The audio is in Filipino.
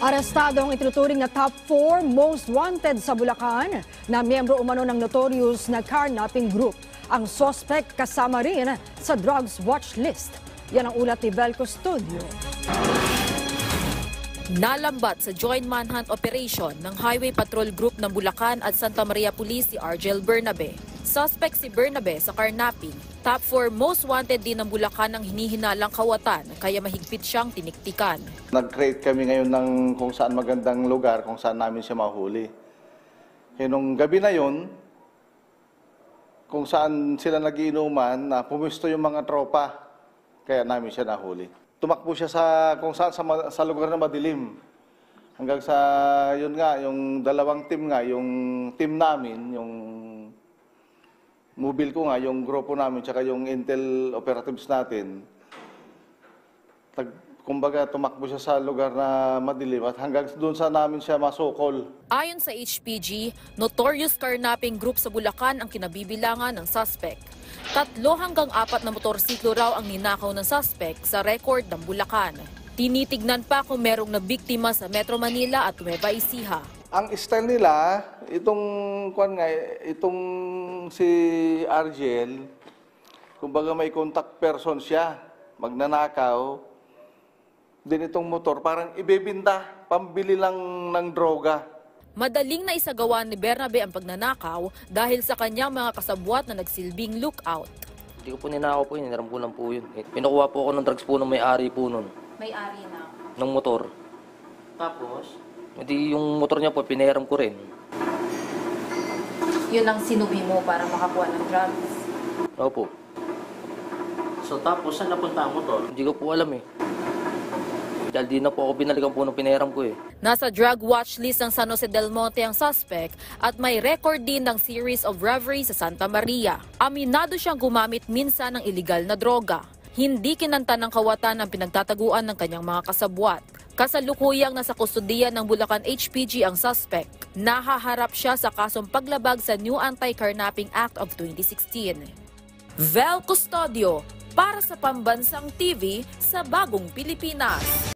Arestado ang itinuturing na top 4 most wanted sa Bulacan na miyembro umano ng notorious na carnapping group. Ang suspect kasama rin sa drugs watch list. Yan ang ulat ni Bel Custodio. Nalambat sa joint manhunt operation ng Highway Patrol Group ng Bulacan at Santa Maria Police si Argel Bernabe. Suspect si Bernabe sa carnapping. Top 4 most wanted din ng Bulacan ang hinihinalang kawatan kaya mahigpit siyang tiniktikan. Nag-create kami ngayon ng kung saan magandang lugar kung saan namin siya mahuli. Kaya nung gabi na yon, kung saan sila nagiinuman, na pumisto yung mga tropa, kaya namin siya nahuli. Tumakbo siya sa kung saan sa lugar na madilim. Hanggang sa yun nga, yung dalawang team nga, yung team namin, yung mobile ko nga, yung grupo namin, tsaka yung intel operatives natin. Kumbaga, tumakbo siya sa lugar na madilim at hanggang doon sa namin siya masukol. Ayon sa HPG, notorious carnapping group sa Bulacan ang kinabibilangan ng suspect. 3 hanggang 4 na motorsiklo raw ang ninakaw ng suspect sa record ng Bulacan. Tinitignan pa kung merong nabiktima sa Metro Manila at Nueva Ecija. Ang style nila, itong si Argel, kumbaga may contact person siya, magnanakaw. Din itong motor, parang ibebinta, pambili lang ng droga. Madaling na isagawa ni Bernabe ang pagnanakaw dahil sa kanyang mga kasabwat na nagsilbing lookout. Hindi ko po ninakaw po yun, hiniram ko lang po yun. Pinukuha po ako ng drugs po ng may-ari po nun. May-ari na? Ng motor. Tapos? Hindi yung motor niya po, pinahiram ko rin. Yun ang sinubi mo para makakuha ng drugs? Opo. So tapos, saan napunta ang motor? Hindi ko po alam eh. Dahil di na po ako binalikan po ng pinahiram ko eh. Nasa drug watch list ng San Jose del Monte ang suspect at may record din ng series of robbery sa Santa Maria. Aminado siyang gumamit minsan ng iligal na droga. Hindi kinanta ng kawatan ang pinagtataguan ng kanyang mga kasabwat. Kasalukuyang nasa kustudiya ng Bulacan HPG ang suspect. Nahaharap siya sa kasong paglabag sa New Anti-Carnapping Act of 2016. Vel Custodio para sa Pambansang TV sa Bagong Pilipinas.